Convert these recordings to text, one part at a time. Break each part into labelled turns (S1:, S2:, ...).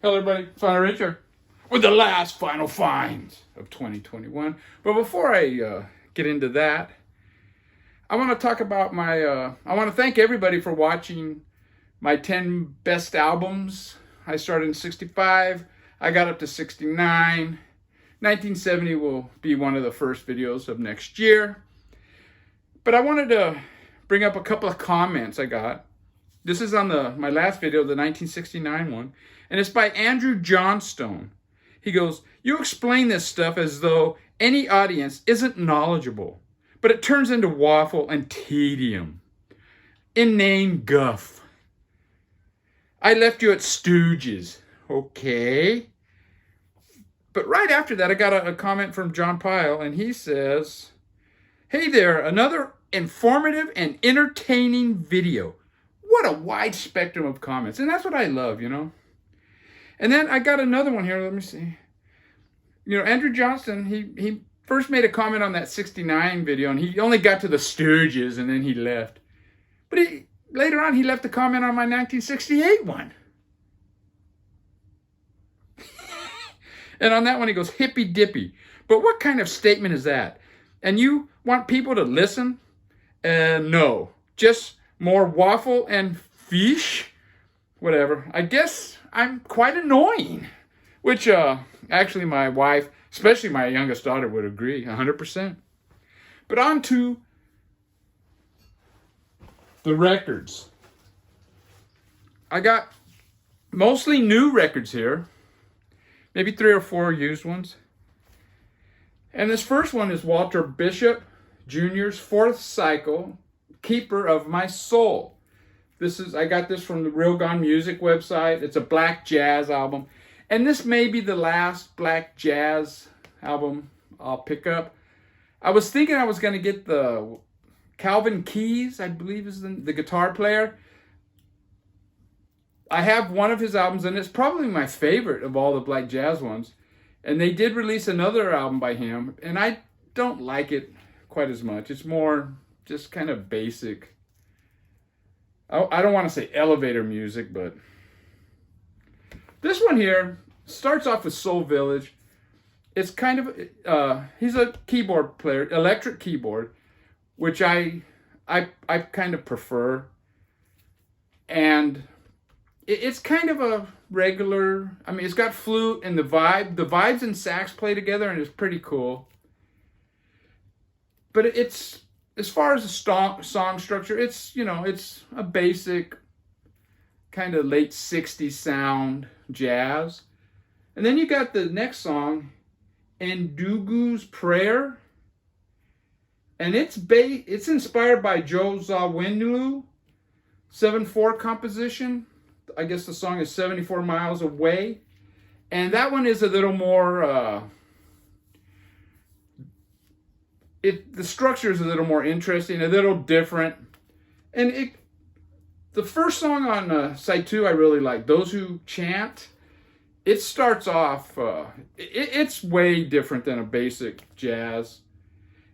S1: Hello, everybody. Final Richard with the last final finds of 2021. But before I get into that, I want to talk about I want to thank everybody for watching my 10 best albums. I started in 65. I got up to 69. 1970 will be one of the first videos of next year. But I wanted to bring up a couple of comments I got. This is on my last video, the 1969 one, and it's by Andrew Johnstone. He goes, "You explain this stuff as though any audience isn't knowledgeable, but it turns into waffle and tedium. Inane guff. I left you at Stooges." Okay. But right after that, I got a comment from John Pyle, and he says, "Hey there, another informative and entertaining video." What a wide spectrum of comments. And that's what I love, you know. And then I got another one here. Let me see. You know, Andrew Johnston, he first made a comment on that 69 video, and he only got to the Stooges, and then he left. But later on, he left a comment on my 1968 one. And on that one, he goes, "Hippy dippy." But what kind of statement is that? And you want people to listen? No. Just more waffle and fish? Whatever. I guess I'm quite annoying. Which, actually, my wife, especially my youngest daughter, would agree 100%. But on to the records. I got mostly new records here. Maybe 3 or 4 used ones. And this first one is Walter Bishop Jr.'s Fourth Cycle, Keeper of My Soul. I got this from the Real Gone Music website. It's a black jazz album. And this may be the last black jazz album I'll pick up. I was thinking I was going to get the Calvin Keys, I believe is the guitar player. I have one of his albums, and it's probably my favorite of all the black jazz ones. And they did release another album by him, and I don't like it quite as much. It's more just kind of basic. I don't want to say elevator music, but this one here starts off with Soul Village. It's kind of, he's a keyboard player, electric keyboard, which I kind of prefer. And it's kind of a regular, I mean, it's got flute and the vibes and sax play together, and it's pretty cool. But it's, as far as the song structure, it's, you know, it's a basic kind of late 60s sound jazz. And then you got the next song, Ndugu's Prayer. And it's inspired by Joe Zawinulu, 7/4 composition. I guess the song is 74 Miles Away. And that one is a little more, the structure is a little more interesting, a little different. And the first song on side 2 I really like, Those Who Chant. It starts off, it's way different than a basic jazz.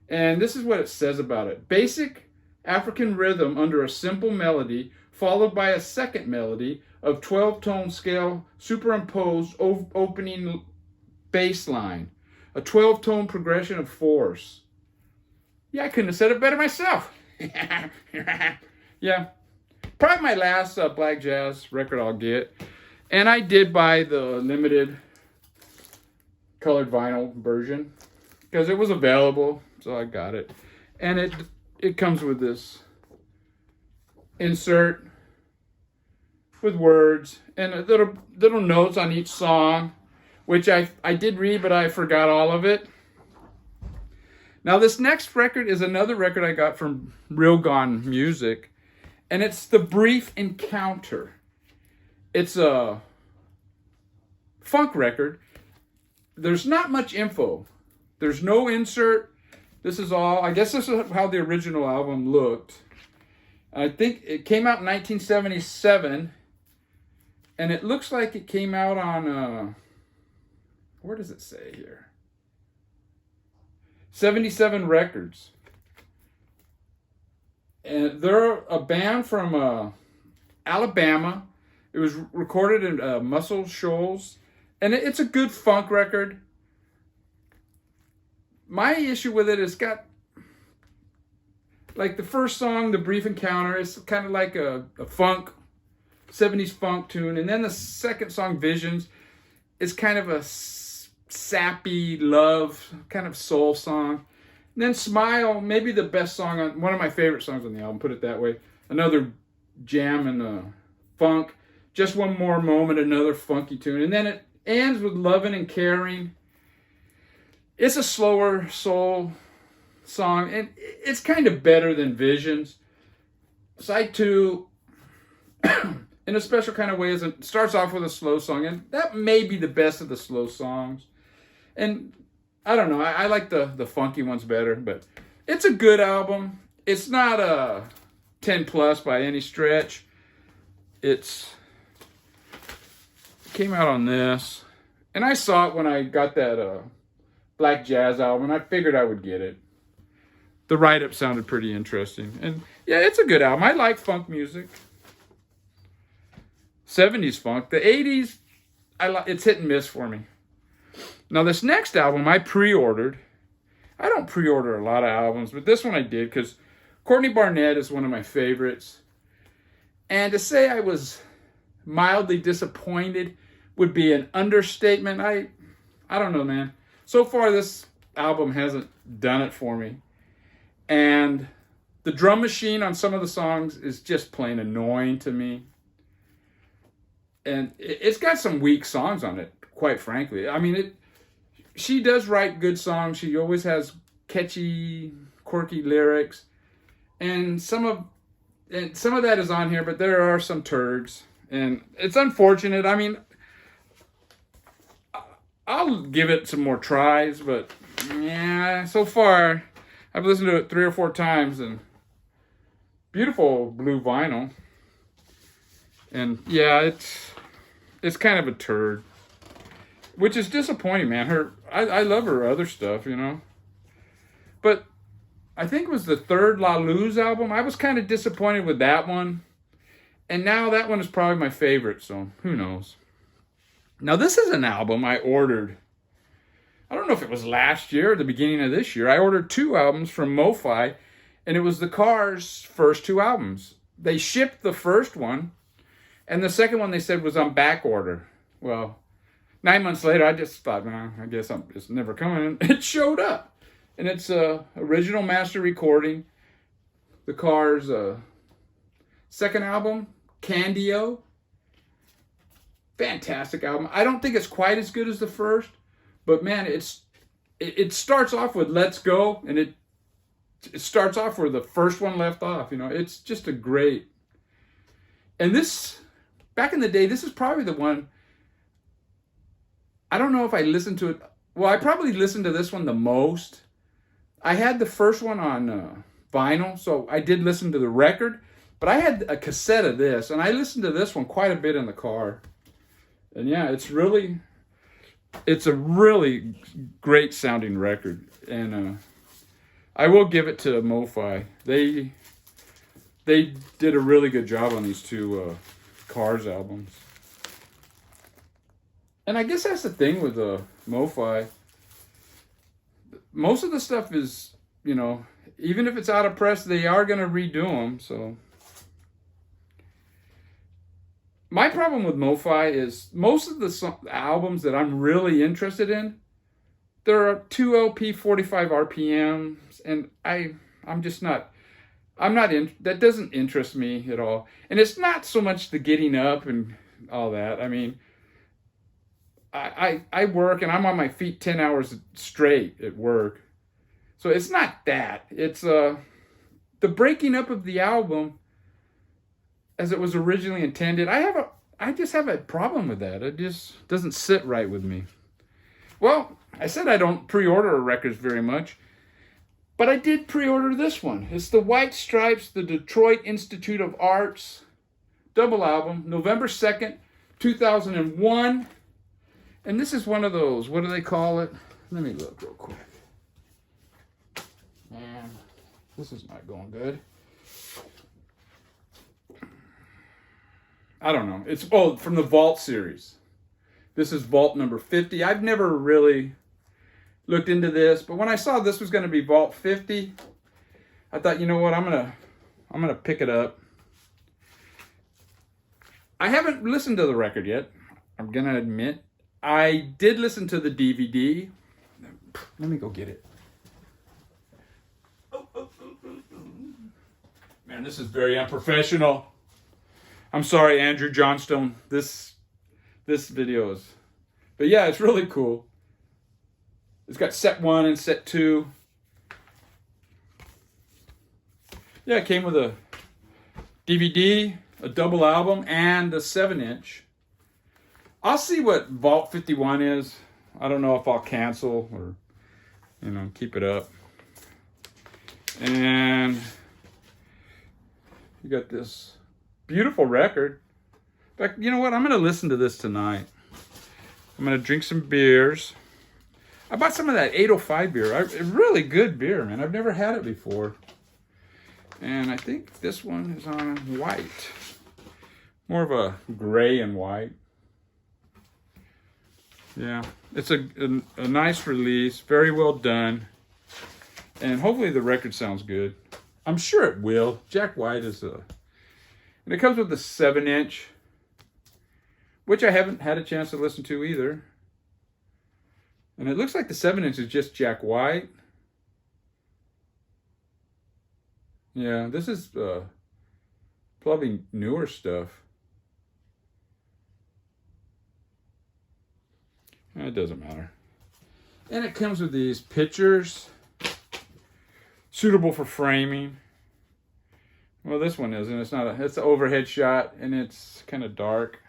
S1: And this is what it says about it. Basic African rhythm under a simple melody, followed by a second melody of 12-tone scale superimposed opening bass line. A 12-tone progression of force. Yeah, I couldn't have said it better myself. Yeah. Probably my last black jazz record I'll get. And I did buy the limited colored vinyl version because it was available, so I got it. And it comes with this insert with words and little notes on each song, which I did read, but I forgot all of it. Now, this next record is another record I got from Real Gone Music, and it's The Brief Encounter. It's a funk record. There's not much info. There's no insert. This is all, I guess this is how the original album looked. I think it came out in 1977, and it looks like it came out on, where does it say here? 77 Records. And they're a band from Alabama. It was recorded in Muscle Shoals, and it's a good funk record. My issue with it is got, like the first song, The Brief Encounter, it's kind of like a funk, 70s funk tune. And then the second song, Visions, is kind of a sappy love, kind of soul song. And then Smile, maybe the best song on, one of my favorite songs on the album, put it that way. Another jam and funk. Just One More Moment, another funky tune. And then it ends with Loving and Caring. It's a slower soul song, and it's kind of better than Visions. Side 2, in a special kind of way, it starts off with a slow song, and that may be the best of the slow songs. And I don't know, I like the funky ones better, but it's a good album. It's not a 10 plus by any stretch. It came out on this, and I saw it when I got that Black Jazz album, and I figured I would get it. The write-up sounded pretty interesting. And yeah, it's a good album. I like funk music. 70s funk. The 80s, it's hit and miss for me. Now, this next album I pre-ordered. I don't pre-order a lot of albums, but this one I did because Courtney Barnett is one of my favorites. And to say I was mildly disappointed would be an understatement. I don't know, man. So far, this album hasn't done it for me. And the drum machine on some of the songs is just plain annoying to me. And it's got some weak songs on it, quite frankly. I mean, she does write good songs. She always has catchy, quirky lyrics. And some of that is on here, but there are some turds. And it's unfortunate. I mean, I'll give it some more tries, but yeah, so far I've listened to it 3 or 4 times, and beautiful blue vinyl. And yeah, it's kind of a turd, which is disappointing, man. I love her other stuff, you know. But I think it was the third La Luz album. I was kind of disappointed with that one. And now that one is probably my favorite, so who knows. Now, this is an album I ordered. I don't know if it was last year or the beginning of this year. I ordered 2 albums from MoFi, and it was the Cars' first 2 albums. They shipped the first one, and the second one they said was on back order. Well, 9 months later, I just thought, man, I guess it's never coming. And it showed up, and it's a original master recording. The Cars' second album, Candio. Fantastic album. I don't think it's quite as good as the first, but man, it starts off with Let's Go, and it starts off where the first one left off. You know, it's just a great. And this, back in the day, this is probably the one. I don't know if I listened to it. Well, I probably listened to this one the most. I had the first one on vinyl, so I did listen to the record, but I had a cassette of this, and I listened to this one quite a bit in the car. And yeah, it's a really great sounding record. And I will give it to MoFi. They did a really good job on these 2 Cars albums. And I guess that's the thing with MoFi. Most of the stuff is, you know, even if it's out of press, they are going to redo them, so. My problem with MoFi is most of the albums that I'm really interested in, there are 2 LP 45 RPMs, and I'm just not, that doesn't interest me at all. And it's not so much the getting up and all that. I mean, I work and I'm on my feet 10 hours straight at work. So it's not that. It's the breaking up of the album as it was originally intended. I just have a problem with that. It just doesn't sit right with me. Well, I said I don't pre-order records very much, but I did pre-order this one. It's the White Stripes, the Detroit Institute of Arts double album, November 2nd, 2001. And this is one of those, what do they call it? Let me look real quick. Man, this is not going good. I don't know. It's from the Vault series. This is Vault number 50. I've never really looked into this, but when I saw this was going to be Vault 50, I thought, you know what, I'm gonna pick it up. I haven't listened to the record yet. I'm gonna admit. I did listen to the DVD. Let me go get it. Man, this is very unprofessional. I'm sorry, Andrew Johnstone. This video is, but yeah, it's really cool. It's got set 1 and set 2. Yeah, it came with a DVD, a double album, and a 7-inch. I'll see what Vault 51 is. I don't know if I'll cancel or, keep it up. And you got this beautiful record. In fact, you know what? I'm going to listen to this tonight. I'm going to drink some beers. I bought some of that 805 beer. Really good beer, man. I've never had it before. And I think this one is on white. More of a gray and white. Yeah, it's a nice release. Very well done. And hopefully the record sounds good. I'm sure it will. Jack White is and it comes with the 7-inch, which I haven't had a chance to listen to either. And it looks like the 7-inch is just Jack White. Yeah, this is probably newer stuff. It doesn't matter. And it comes with these pictures, suitable for framing. Well, this one isn't. It's not it's an overhead shot, and it's kind of dark.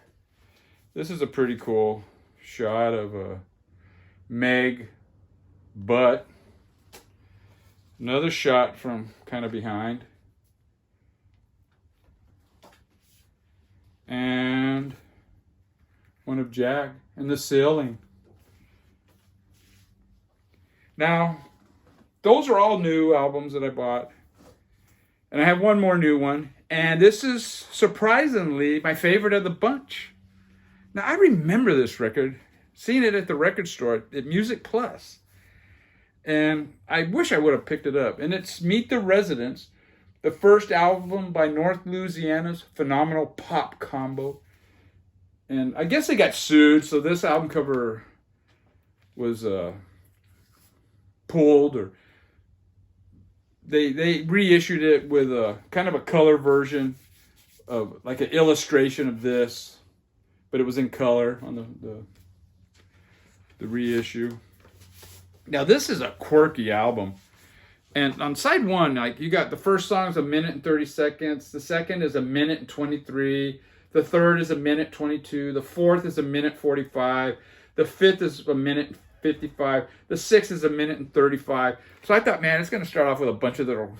S1: This is a pretty cool shot of Meg butt. Another shot from kind of behind. And one of Jack and the ceiling. Now, those are all new albums that I bought. And I have one more new one. And this is surprisingly my favorite of the bunch. Now, I remember this record, seeing it at the record store at Music Plus. And I wish I would have picked it up. And it's Meet the Residents, the first album by North Louisiana's phenomenal pop combo. And I guess they got sued, so this album cover was pulled, or they reissued it with a kind of a color version of like an illustration of this, but it was in color on the reissue. Now this is a quirky album, and on side 1, like, you got the first song is 1 minute and 30 seconds, the second is 1 minute and 23, the third is 1 minute 22, the fourth is 1 minute 45, the fifth is 1 minute 55, the sixth is 1 minute and 35. So I thought, man, it's going to start off with a bunch of little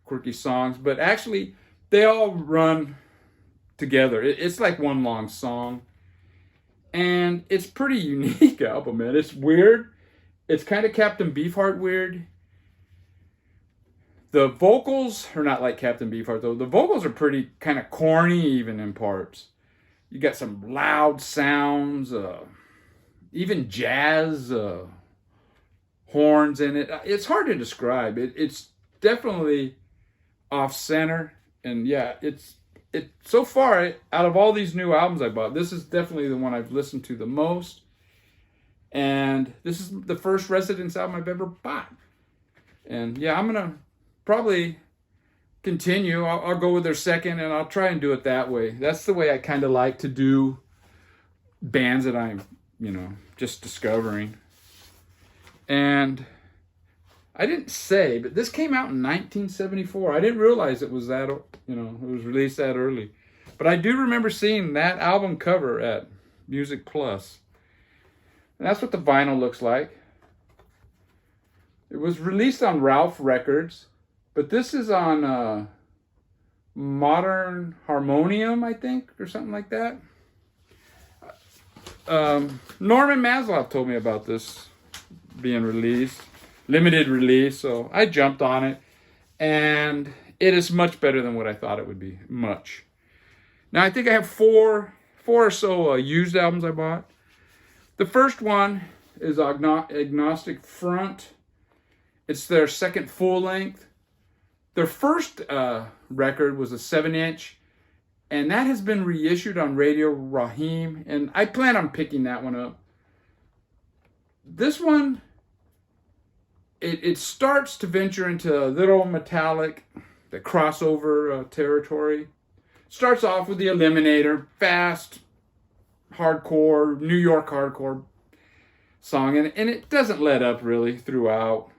S1: quirky songs, but actually they all run together. It's like one long song, and it's pretty unique album, man. It's weird. It's kind of Captain Beefheart weird. The vocals are not like Captain Beefheart, though. The vocals are pretty kind of corny, even in parts. You got some loud sounds, even jazz horns in it. It's hard to describe. It's definitely off-center, and yeah, it's so far out of all these new albums I bought, this is definitely the one I've listened to the most. And this is the first Residents album I've ever bought. And yeah, I'm gonna probably continue. I'll go with their second, and I'll try and do it that way. That's the way I kind of like to do bands that I'm, just discovering. And I didn't say, but this came out in 1974. I didn't realize it was that, it was released that early. But I do remember seeing that album cover at Music Plus. And that's what the vinyl looks like. It was released on Ralph Records, but this is on Modern Harmonium, I think, or something like that. Norman Maslow told me about this being released, limited release, so I jumped on it, and it is much better than what I thought it would be, much. Now I think I have four or so used albums I bought. The first one is Agnostic Front. It's their second full length. Their first record was a 7-inch, and that has been reissued on Radio Raheem, and I plan on picking that one up. This one, it starts to venture into a little metallic, the crossover territory. Starts off with the Eliminator, fast, hardcore, New York hardcore song, and it doesn't let up really throughout.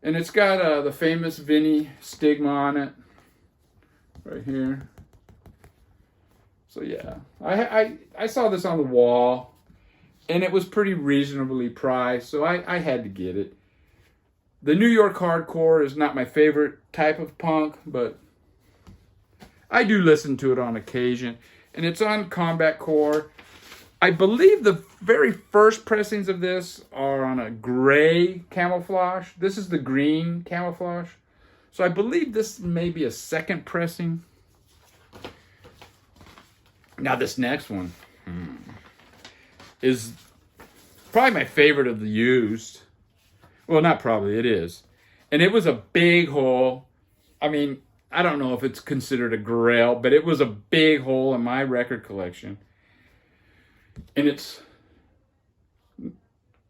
S1: And it's got the famous Vinny stigma on it, right here. So yeah, I saw this on the wall, and it was pretty reasonably priced, so I had to get it. The New York hardcore is not my favorite type of punk, but I do listen to it on occasion. And it's on Combat Core. I believe the very first pressings of this are on a gray camouflage. This is the green camouflage. So I believe this may be a second pressing. Now this next one is probably my favorite of the used. Well, not probably, it is. And it was a big hole. I mean, I don't know if it's considered a grail, but it was a big hole in my record collection. And it's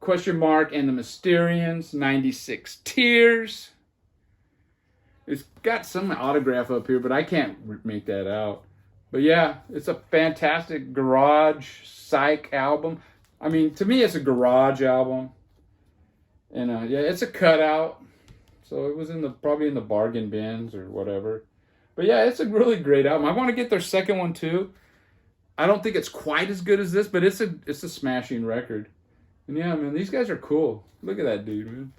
S1: Question Mark and the Mysterians, 96 Tears. It's got some autograph up here, but I can't make that out. But yeah, it's a fantastic garage psych album. I mean, to me, it's a garage album. And yeah, it's a cutout. So it was probably in the bargain bins or whatever. But yeah, it's a really great album. I want to get their second one too. I don't think it's quite as good as this, but it's a smashing record. And yeah, man, these guys are cool. Look at that dude, man.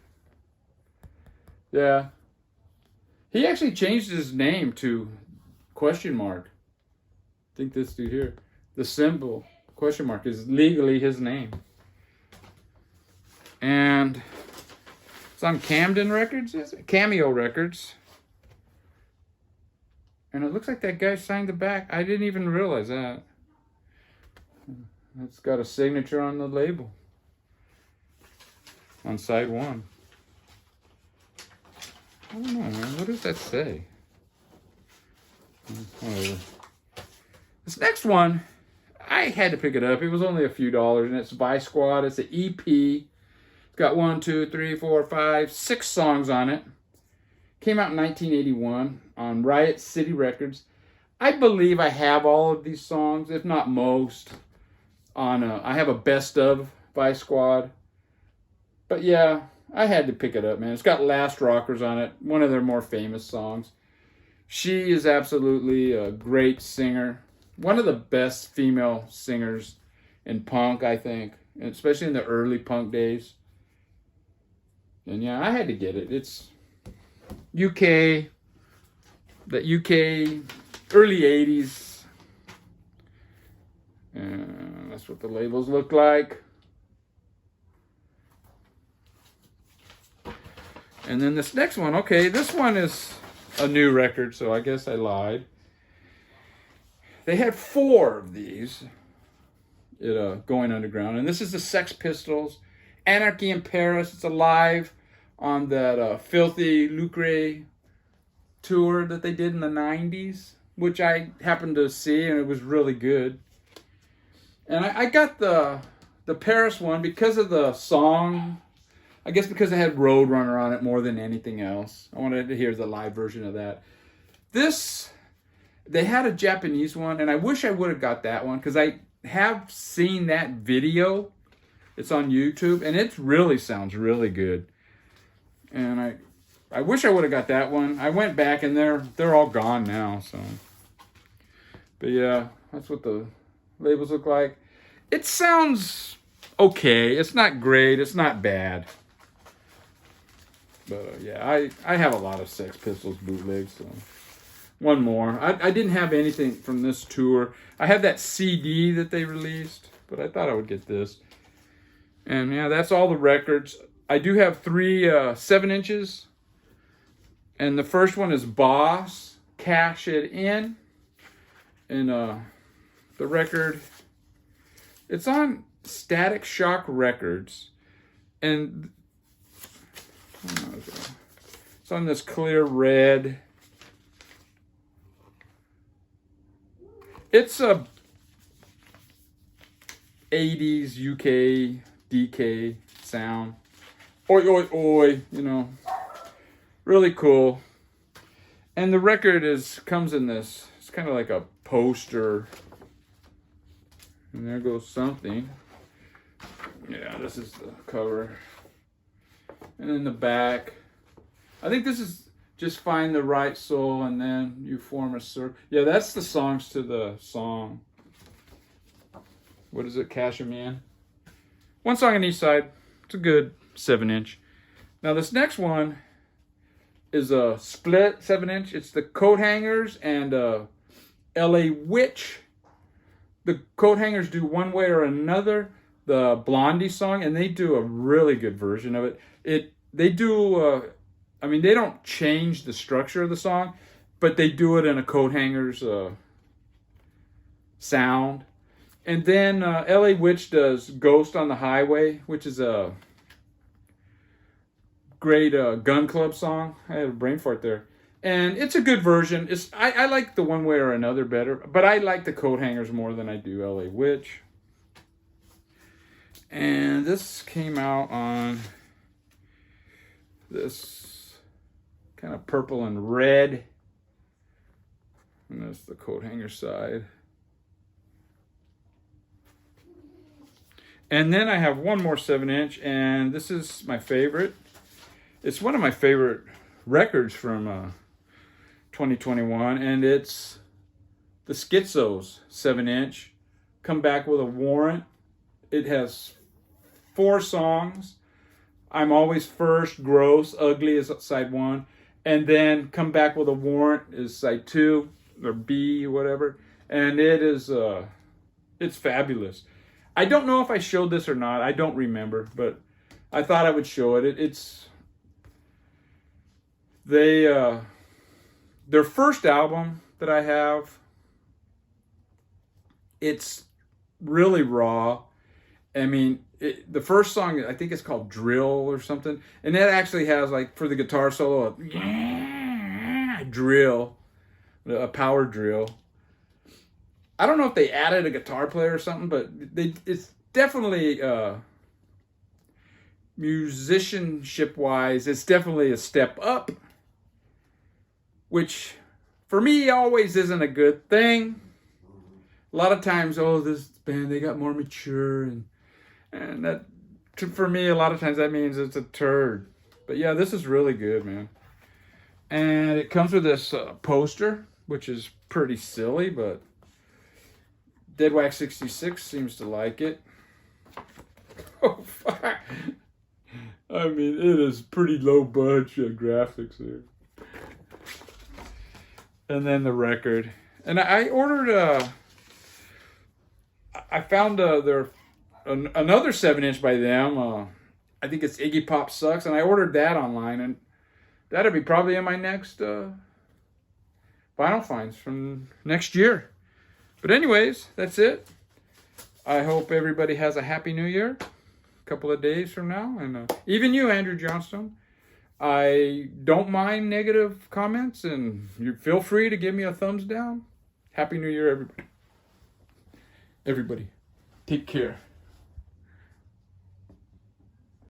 S1: Yeah. He actually changed his name to Question Mark. I think this dude here. The symbol, Question Mark, is legally his name. And it's on Camden Records, is it? Cameo Records. And it looks like that guy signed the back. I didn't even realize that. It's got a signature on the label. On side one. I don't know, man. What does that say? Whatever. This next one, I had to pick it up. It was only a few dollars, and it's Vice Squad. It's an EP. It's got 1, 2, 3, 4, 5, 6 songs on it. Came out in 1981 on Riot City Records. I believe I have all of these songs, if not most. I have a best of Vice Squad. But yeah, I had to pick it up, man. It's got Last Rockers on it, one of their more famous songs. She is absolutely a great singer. One of the best female singers in punk, I think. And especially in the early punk days. And yeah, I had to get it. It's UK, the UK, early 80s. And that's what the labels look like. And then this next one, okay, this one is a new record, so I guess I lied. They had 4 of these going underground. And this is the Sex Pistols, Anarchy in Paris. It's a live on that Filthy Lucre tour that they did in the 90s, which I happened to see, and it was really good. And I got the Paris one because of the song. I guess because it had Roadrunner on it more than anything else. I wanted to hear the live version of that. They had a Japanese one, and I wish I would have got that one because I have seen that video. It's on YouTube, and it really sounds really good. And I wish I would have got that one. I went back, and they're all gone now. So, but yeah, that's what the labels look like. It sounds okay. It's not great. It's not bad. But yeah, I have a lot of Sex Pistols bootlegs. So one more. I didn't have anything from this tour. I had that CD that they released, but I thought I would get this. And yeah, that's all the records. I do have 3 7-inches. And the first one is Boss, Cash It In. And the record, it's on Static Shock Records, and it's on this clear red. It's a 80s UK DK sound. Oi, oi, oi, you know, really cool. And the record comes in this, it's kind of like a poster. And there goes something. Yeah, this is the cover. And in the back, I think this is just Find the Right Soul and then you form a circle. Yeah, that's the songs to the song. What is it, Cash 'Em In? One song on each side. It's a good 7-inch. Now this next one is a split 7-inch. It's the Coat Hangers and LA Witch. The Coat Hangers do One Way or Another, the Blondie song, and they do a really good version of it. They do, I mean, they don't change the structure of the song, but they do it in a Coat Hangers sound. And then LA Witch does Ghost on the Highway, which is a great Gun Club song. I had a brain fart there. And it's a good version. I like the One Way or Another better, but I like the Coat Hangers more than I do LA Witch. And this came out on this kind of purple and red. And that's the Coat Hanger side. And then I have one more 7-inch, and this is my favorite. It's one of my favorite records from 2021, and it's the Schizos 7-inch. Come Back with a Warrant. It has 4 songs. I'm Always First, Gross, Ugly is side 1, and then Come Back with a Warrant is side 2, or B, whatever. And it is, it's fabulous. I don't know if I showed this or not. I don't remember, but I thought I would show it. It's their first album that I have. It's really raw. I mean, the first song, I think it's called Drill or something. And that actually has, like, for the guitar solo, a drill, a power drill. I don't know if they added a guitar player or something, but it's definitely, musicianship-wise, it's definitely a step up, which for me always isn't a good thing. A lot of times, oh, this band, they got more mature, and that, for me, a lot of times that means it's a turd. But yeah, this is really good, man. And it comes with this poster, which is pretty silly, but Deadwax 66 seems to like it. Oh, fuck. I mean, it is pretty low budget graphics there. And then the record. And I ordered, I found another 7-inch by them. I think it's Iggy Pop Sucks. And I ordered that online. And that'll be probably in my next vinyl finds from next year. But anyways, that's it. I hope everybody has a happy new year. A couple of days from now. And even you, Andrew Johnstone. I don't mind negative comments. And you feel free to give me a thumbs down. Happy New Year, everybody. Everybody, take care.